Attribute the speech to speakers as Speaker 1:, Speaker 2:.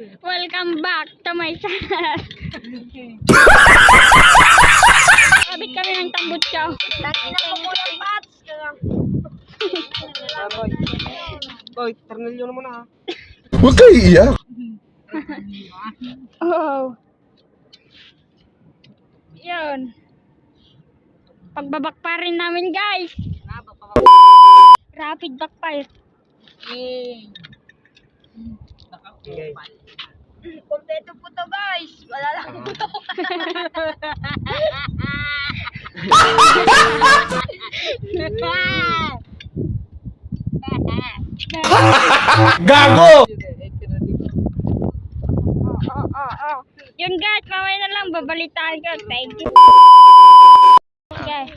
Speaker 1: Welcome back to my channel. Kabit kami ng tambutso.
Speaker 2: Lagi na po ko yung bats.
Speaker 3: Boy, tornilyo naman ha.
Speaker 4: Huwag kayo iiyak.
Speaker 1: Oh. Yun. Pagbabakparin namin, guys. Rapid backfire.
Speaker 3: Okay.
Speaker 2: Kompleto po to guys. Wala lang po to.
Speaker 4: Gago!
Speaker 1: Yun guys, mamaya na lang babalitaan ko. Thank you. Okay.